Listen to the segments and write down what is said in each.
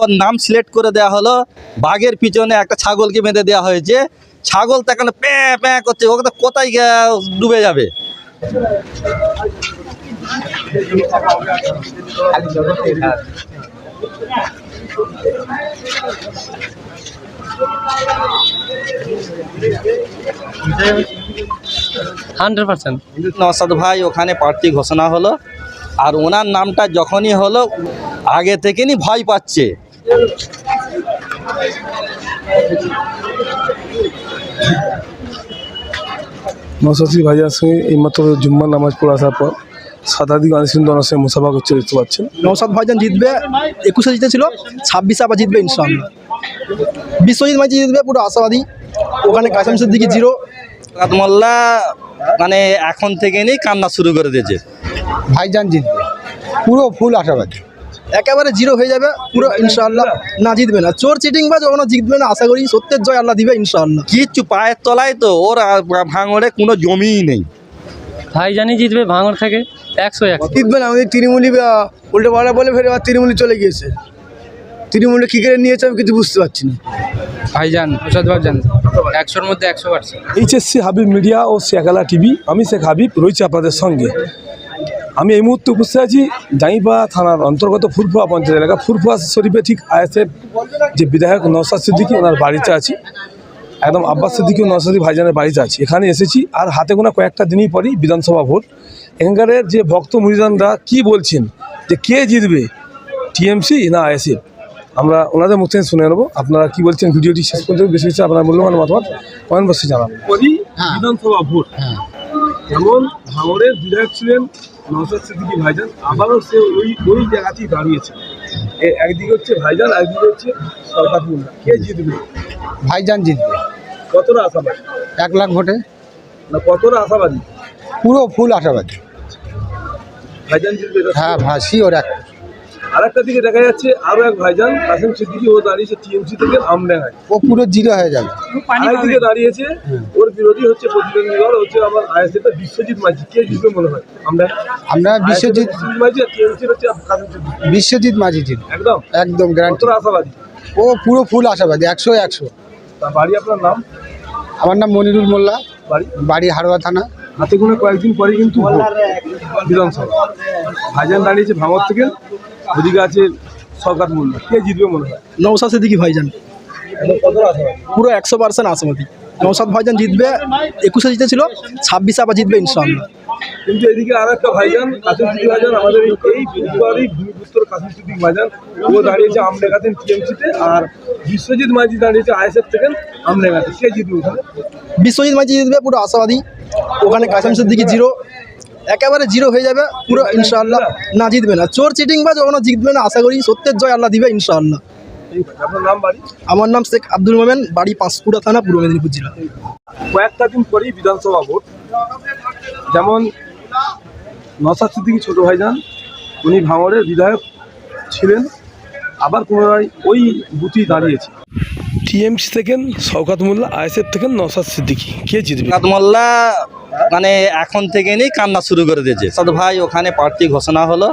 ওর নাম সিলেক্ট করে দেওয়া হলো, বাঘের পিছনে একটা ছাগলকে বেঁধে দেওয়া হয়েছে। ছাগল তো এখন প্যাঁ প্যাঁ করছে, ওকে তো কোথায় ডুবে যাবে। নওশাদ ভাই ওখানে প্রার্থী ঘোষণা হলো, আর ওনার নামটা যখনই হলো আগে থেকেই ভয় পাচ্ছে। নওশাদ ভাইজানের সঙ্গে এইমাত্র জুম্মার নামাজ পড়ে আসার পর শতাধিক আনিসুন্দরের সঙ্গে মুসাফা করছে, দেখতে পাচ্ছেন। নওশাদ ভাইজান জিতবে, 21-এ জিতেছিল, 26-এ আবার জিতবে ইনশাআল্লাহ। বিশ্বজিৎ মাঝি জিতবে, পুরো আশাবাদী। ওখানে কাসেম সিদ্দিকী জিরো। মোল্লা মানে এখন থেকেই কান্না শুরু করে দিয়েছে। ভাইজান জিতবে, পুরো ফুল আশাবাদী, একেবারে জিরো হয়ে যাবে পুরো ইনশাআল্লাহ। না জিতবে না, চোর চিটিং বাজ ওখানে জিতবে না। আশা করি সত্যের জয় আল্লাহ দিবে ইনশাআল্লাহ। কিচ্ছু পায়ের তলায় তো ওর ভাঙড়ে কোনো জমিই নেই। ভাইজানই জিতবে ভাঙড় থেকে 100 জিতবে না, আমাদের তৃণমূলী উল্টো পাড়া বলে ফেরে আবার তৃণমূলী চলে গিয়েছে। তৃণমূলে কী করে নিয়েছে আমি কিছু বুঝতে পারছি না। ভাইজান নওশাদ ভাইজান 100-র মধ্যে 100%। এইচএসসি হাবিব মিডিয়া ও শেখালা টিভি, আমি শেখ হাবিব রয়েছি আপনাদের সঙ্গে। আমি এই মুহূর্তে উপস্থিত আছি জাঙ্গিপাড়া থানার অন্তর্গত ফুরফুরা পঞ্চায়েত এলাকা, ফুরফুরা শরীফে ঠিক আইএসএফ যে বিধায়ক নওশাদ সিদ্দিকী ওনার বাড়িতে আছি, একদম আব্বাস সিদ্দিকী ও নওশাদ ভাইজানের বাড়িতে আছি। এখানে এসেছি, আর হাতে গোনা কয়েকটা দিনই পরই বিধানসভা ভোট। এখানকার যে ভক্ত মুরিদানরা কী বলছেন যে কে জিতবে, টিএমসি না আইএসএফ, আমরা ওনাদের মুখ থেকে শুনে নেবো। আপনারা কি বলছেন ভিডিওটি শেষ পর্যন্ত বেশি বেশি আপনার মূল্যবান মতামত কমেন্ট বক্সে জানাবেন। বিধানসভা ভোট, যেমন ভাঙড়ের বিধায়ক ছিলেন নওশাদ সিদ্দিকী ভাইজান, আবারও সে ওই জায়গাতেই দাঁড়িয়েছে। একদিকে হচ্ছে ভাইজান, একদিকে হচ্ছে সরকার মোল্লা। কে জিতবে? ভাইজান জিতবে। কতটা আশাবাদী? 1 লাখ ভোটে না কতটা আশাবাদী? পুরো ফুল আশাবাদী। ভাইজান জিতবে? হ্যাঁ ভাসি ওর এক। আরেকটা দিকে দেখা যাচ্ছে আরো এক ভাইজান কাসেম সিদ্দিকী, ও দাঁড়িয়েছে টিএমসি থেকে আমডাঙ্গায়। ও পুরো জিরো হয়ে যাবে। আরেকদিকে দাঁড়িয়েছে ওর বিরোধী হচ্ছে প্রতিদ্বন্দ্বী দল হচ্ছে আমার আইএসএফ বিশ্বজিৎ মাঝি। কে জিতবে মনে হয়? আমরা বিশ্বজিৎ মাঝি আর টিএমসি হচ্ছে কাসেম সিদ্দিকী। বিশ্বজিৎ মাঝি জিতবে একদম একদম গ্যারান্টি। কতটা আশাবাদী? ও পুরো ফুল আশাবাদী, 100-100। তা বাড়ি আপনার নাম? আমার নাম মনিরুল মোল্লা, বাড়ি বাড়ি হারোয়া থানা। হাতে কোনো কয়েকদিন পরে কিন্তু বিধানসভা। ভাইজান দাঁড়িয়েছে ভাঙড় থেকে, ওদিকে আছে সরকার মোল্লা। কে জিতবে মনে হয়? নওশাদ সিদ্দিকী ভাইজান কতটা আশাবাদী? পুরো 100% আশাবাদী। নওশাদ ভাইজান জিতবে, 21-এ জিতেছিল, 26-এ আবার জিতবে ইনশাআল্লাহ। কিন্তু এদিকে আর একটা ভাইজান কাসেম সিদ্দিকী ভাইজান, আমাদের এই ফুটবলেরই ভূমিপুত্র কাসেম সিদ্দিকী ভাইজান, ও দাঁড়িয়েছে আমডাঙ্গাতে টিএমসিতে, আর বিশ্বজিৎ মাঝি দাঁড়িয়েছে আইএসএফ থেকে আমডাঙ্গাতে। কে জিতবে ওখানে? বিশ্বজিৎ মাঝি জিতবে, পুরো আশাবাদী। ওখানে কাসেম সিদ্দিকী জিরো, একেবারে জিরো হয়ে যাবে পুরো ইনশাআল্লাহ। না জিতবে না, চোর চিটিং বাজ ওখানে জিতবে না। আশা করি সত্যের জয় আল্লাহ দিবে ইনশাআল্লাহ। আপনার নাম, বাড়ি? আমার নাম শেখ আব্দুল মোমেন, বাড়ি পাঁশকুড়া থানা, পূর্ব মেদিনীপুর জেলা। কয়েকটা দিন পরেই বিধানসভা ভোট, যেমন নওশাদ সিদ্দিকী ছোট ভাইজান উনি ভাঙড়ের বিধায়ক ছিলেন, আবার পুনরায় ওই বুথেই দাঁড়িয়েছে। টিএমসি থেকে শওকত মোল্লা, আইএসএফ থেকে নওশাদ সিদ্দিকী। কে জিতবে? শওকত মোল্লা মানে এখন থেকেই কান্না শুরু করে দিয়েছে। নওশাদ ভাই ওখানে প্রার্থী ঘোষণা হলো,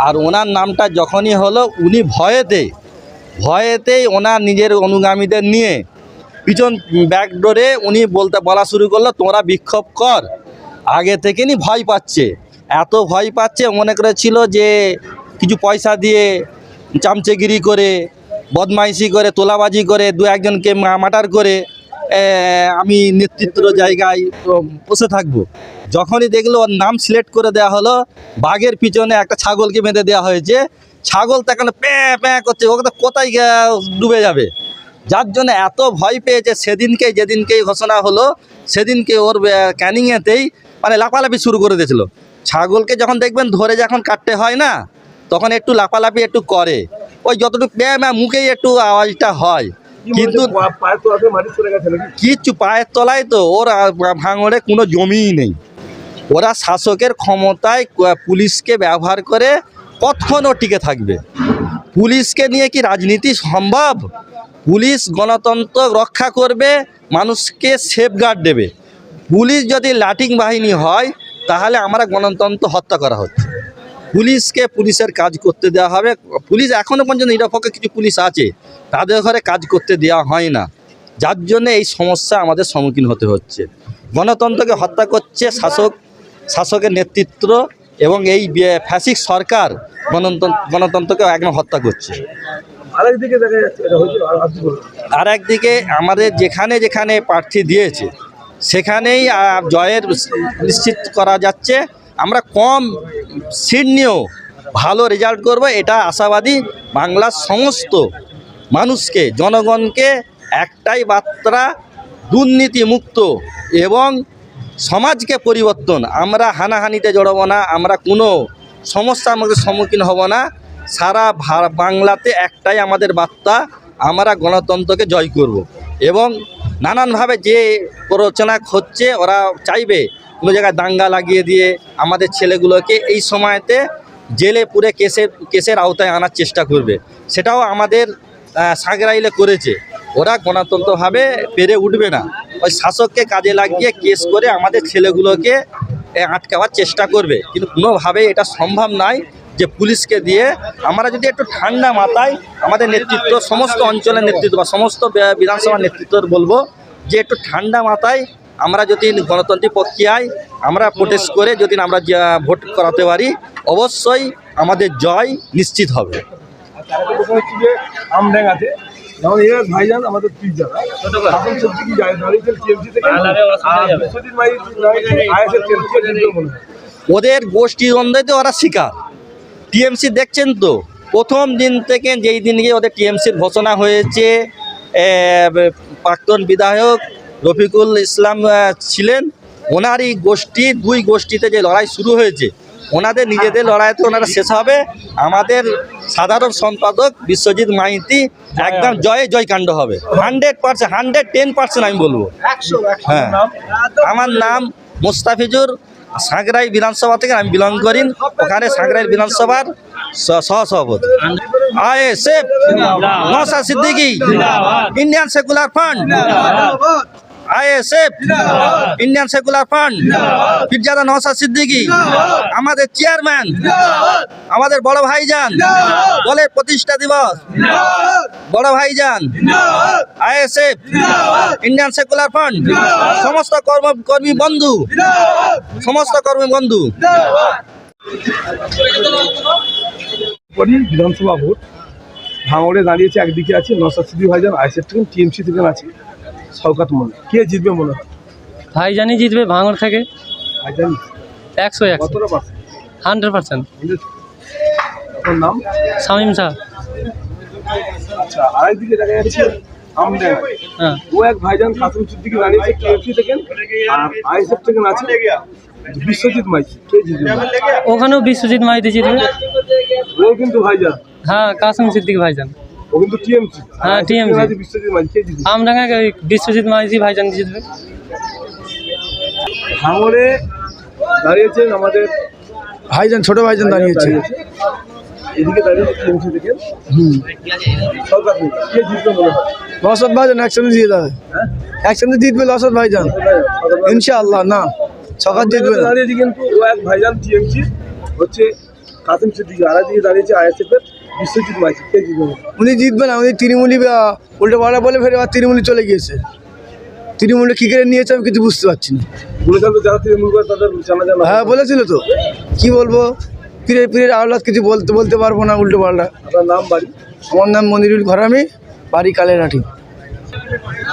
আর ওনার নামটা যখনই হলো উনি ভয়েতেই ওনার নিজের অনুগামীদের নিয়ে পিছন ব্যাকডোরে উনি বলা শুরু করলো, তোমরা বিক্ষোভ কর। আগে থেকেই ভয় পাচ্ছে, এত ভয় পাচ্ছে মনে করেছিল যে কিছু পয়সা দিয়ে চামচেগিরি করে, বদমাইশি করে, তোলাবাজি করে, 2-1জনকে মার্ডার করে আমি নেতৃত্ব জায়গায় বসে থাকবো। যখনই দেখলো ওর নাম সিলেক্ট করে দেওয়া হলো, বাঘের পিছনে একটা ছাগলকে বেঁধে দেওয়া হয়েছে। ছাগল তো এখন প্যাঁ প্যাঁ করছে, ওকে তো কোথায় ডুবে যাবে। যার জন্য এত ভয় পেয়েছে, যেদিনকেই ঘোষণা হলো সেদিনকে ওর ক্যানিংয়েতেই মানে লাফালাফি শুরু করে দিয়েছিল। ছাগলকে যখন দেখবেন ধরে যখন কাটতে হয় না, তখন একটু লাফালাফি একটু করে, ওই যতটুকু প্যাঁ মুখেই একটু আওয়াজটা হয়, কিন্তু কিচ্ছু পায়ের তলায় তো ওর ভাঙড়ে কোনো জমিই নেই। ওরা শাসকের ক্ষমতায় পুলিশকে ব্যবহার করে কতক্ষণও টিকে থাকবে। পুলিশকে নিয়ে কি রাজনীতি সম্ভব? পুলিশ গণতন্ত্র রক্ষা করবে, মানুষকে সেফগার্ড দেবে। পুলিশ যদি লাঠিং বাহিনী হয় তাহলে আমরা গণতন্ত্র হত্যা করা হচ্ছে। পুলিশকে পুলিশের কাজ করতে দেওয়া হবে। পুলিশ এখনও পর্যন্ত নিরপেক্ষ কিছু পুলিশ আছে, তাদের ঘরে কাজ করতে দেওয়া হয় না, যার জন্য এই সমস্যা আমাদের সম্মুখীন হতে হচ্ছে। গণতন্ত্রকে হত্যা করছে শাসকের নেতৃত্ব, এবং এই ফ্যাসিস্ট সরকার গণতন্ত্রকে একদম হত্যা করছে। আরেকদিকে দেখা যাচ্ছে এটা হচ্ছে আর একদিকে আমাদের যেখানে যেখানে প্রার্থী দিয়েছে সেখানেই জয়ের নিশ্চিত করা যাচ্ছে। আমরা কম সিট নিয়েও ভালো রেজাল্ট করব, এটা আশাবাদী। বাংলার সমস্ত মানুষকে, জনগণকে একটাই বার্তা, দুর্নীতিমুক্ত এবং সমাজকে পরিবর্তন। আমরা হানাহানিতে জড়াবো না, আমরা কোনো সমস্যার মধ্যে সম্মুখীন হব না। সারা বাংলাতে একটাই আমাদের বার্তা, আমরা গণতন্ত্রকে জয় করব। এবং নানানভাবে যে প্ররোচনা হচ্ছে, ওরা চাইবে কোনো জায়গায় দাঙ্গা লাগিয়ে দিয়ে আমাদের ছেলেগুলোকে এই সময়তে জেলে পুরে কেসের আওতায় আনার চেষ্টা করবে। সেটাও আমাদের সাঁকরাইলে করেছে। ওরা গণতন্ত্রভাবে পেরে উঠবে না, ওই শাসককে কাজে লাগিয়ে কেস করে আমাদের ছেলেগুলোকে আটকাবার চেষ্টা করবে। কিন্তু কোনোভাবেই এটা সম্ভব নয় যে পুলিশকে দিয়ে। আমরা যদি একটু ঠান্ডা মাথায় আমাদের নেতৃত্ব, সমস্ত অঞ্চলের নেতৃত্ব বা সমস্ত বিধানসভার নেতৃত্ব বলবো যে একটু ঠান্ডা মাথায় আমরা যদি গণতান্ত্রিক প্রক্রিয়ায় আমরা প্রোটেস্ট করে যদি আমরা ভোট করাতে পারি, অবশ্যই আমাদের জয় নিশ্চিত হবে। আমডাঙ্গাতে যেমন এর ভাইজান আমাদের পিজ্জা শাসন সবজি যায় দাঁড়িয়েছেন টিএমসি থেকে, আর বিশ্বজিৎ মাই আইএসএফ মনে হয় ওদের গোষ্ঠীদ্বন্দ্বে ওরা শিকার। টিএমসি দেখছেন তো, প্রথম দিন থেকে যেই দিনকে ওদের টিএমসির ঘোষণা হয়েছে, প্রাক্তন বিধায়ক রফিকুল ইসলাম ছিলেন, ওনারই গোষ্ঠী, দুই গোষ্ঠীতে যে লড়াই শুরু হয়েছে, ওনাদের নিজেদের লড়াইতে ওনারা শেষ হবে। আমাদের সাধারণ সম্পাদক বিশ্বজিৎ মাইতি একদম জয়কাণ্ড হবে 100%, 110% আমি বলবো। হ্যাঁ, আমার নাম মোস্তাফিজুর, সাঁকরাইল বিধানসভা থেকে আমি বিলং করি। ওখানে সাঁকরাইল বিধানসভার সহসভাপতি। ISF, Naushad Siddiqui, Indian secular fund, ISF, Indian secular fund, Pirzada Naushad Siddiqui, আমাদের চেয়ারম্যান, আমাদের বড় ভাইজান, দলের প্রতিষ্ঠা দিবস, বড় ভাইজান, আইএসএফ, ইন্ডিয়ান সেকুলার ফান্ড, সমস্ত কর্মী বন্ধু, সমস্ত কর্মী বন্ধু। বিধানসভা ভোট ভাঙড়ে দাঁড়িয়েছে, একদিকে আছে নওশাদ সিদ্দিকী ভাইজান আইএসএফ থেকে, টিএমসি থেকে আছে শওকত মোল্লা। কে জিতবে মনে হয়? ভাইজানই জিতবে ভাঙড় থেকে। ভাইজান 100 কতটা পার্সেন্ট? 100%। আপনার নাম? শামীম শাহ। আচ্ছা, আরেকদিকে দেখা যাচ্ছে আমডাঙ্গা, হ্যাঁ, ও এক ভাইজান কাসিম সিদ্দিকী দাঁড়িয়েছে টিএমসি থেকে, আর আইএসএফ থেকে আছে বিশ্বজিৎ মাইতি। কে জিতবে? ওখানেও বিশ্বজিৎ মাইতি জিতবে। ও কিন্তু ভাইজান, হ্যাঁ, কাসিম সিদ্দিকী ভাইজান। ও কিন্তু টিএমসি। হ্যাঁ, TMC। বিশ্বজিৎ মাইতি। কে জিতবে? আমডাঙ্গায় বিশ্বজিৎ মাইতি ভাইজান জিতবে। ভাঙড়ে দাঁড়িয়েছেন আমাদের ভাইজান, ছোট ভাইজান দাঁড়িয়েছে। এদিকে দাঁড়িয়েছে টিএমসি থেকে শওকত মোল্লা। কে জিতবে মনে হয়? নওশাদ ভাইজান একসঙ্গে জিতে যাবে, একসঙ্গে জিতবে নওশাদ ভাইজান ইনশাআল্লাহ। না, সকাল জিতবে না। দাঁড়িয়েছে কিন্তু ও এক ভাইজান টিএমসি হচ্ছে কাসিম সিদ্দিকী, আর একদিকে দাঁড়িয়েছে আইএসএফ এর বিশ্বজিৎ মাইতি। কে জিতবে? উনি জিতবে না, উনি তৃণমূলী উল্টো পাল্টা বলে ফের আবার তৃণমূলী চলে গিয়েছে। তৃণমূলে কী করে নিয়েছে আমি কিছু বুঝতে পারছি না। বলেছেন তো যারা তৃণমূল করে তাদের জানা যায় না। হ্যাঁ, বলেছিল তো, কি বলবো, পীরের আওলাদ কিছু বলতে পারবো না উল্টো পাল্টা। আপনার নাম, বাড়ি? আমার নাম মনিরুল ঘরামি, বাড়ি কালেরাটি।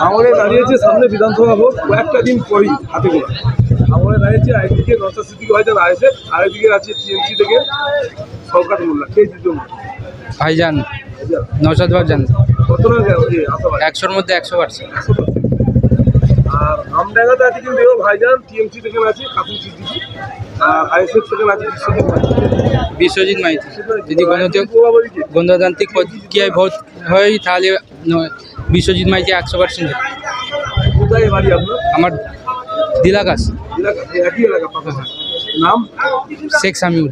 ভাঙড়ে দাঁড়িয়েছে সামনে বিধানসভা ভোট কয়েকটা দিন পরই, হাতে গোনা। ভাঙড়ে দাঁড়িয়েছে একদিকে নওশাদ সিদ্দিকী ভাইজান আইএসএফ, আরেকদিকে আছে টিএমসি থেকে শওকত মোল্লা। কে জিতবে? ভাইজান, নওশাদ ভাইজান। কতটা আশাবাদী? 100-র মধ্যে 100%। আর আমডাঙ্গাতে আছে কিন্তু এও ভাইজান টিএমসি থেকে আছে কাসিম সিদ্দিকী, আর আইএসএফ থেকে আছে বিশ্বজিৎ মাইতি। বিশ্বজিৎ মাইতি। যদি গণতান্ত্রিক প্রক্রিয়ায় ভোট হয় তাহলে বিশ্বজিৎ মাইতি 100% জিতবে। কোথায় বাড়ি আপনার? আমার দিলাগাছ, এলাকা, একই এলাকা পাশাপাশি। নাম? শেখ সামিউল।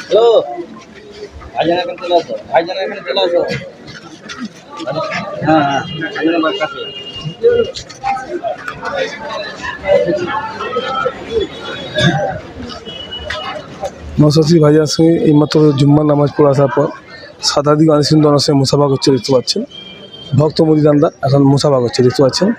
হ্যালো। ভাইজান এখানে চলে আসো, ভাইজান এখানে চলে আসো। হ্যাঁ হ্যাঁ, ভাইজান আমার কাছে। নৌসাদী ভাইজার সঙ্গে এইমাত্র জুম্মার নামাজ পড়ে আসার পর শতাধিক আনিসুন্দর সঙ্গে মুসাফা করছে দেখতে পাচ্ছেন। ভক্ত মুরিদানরা এখন মুসাফা করছে দেখতে পাচ্ছেন।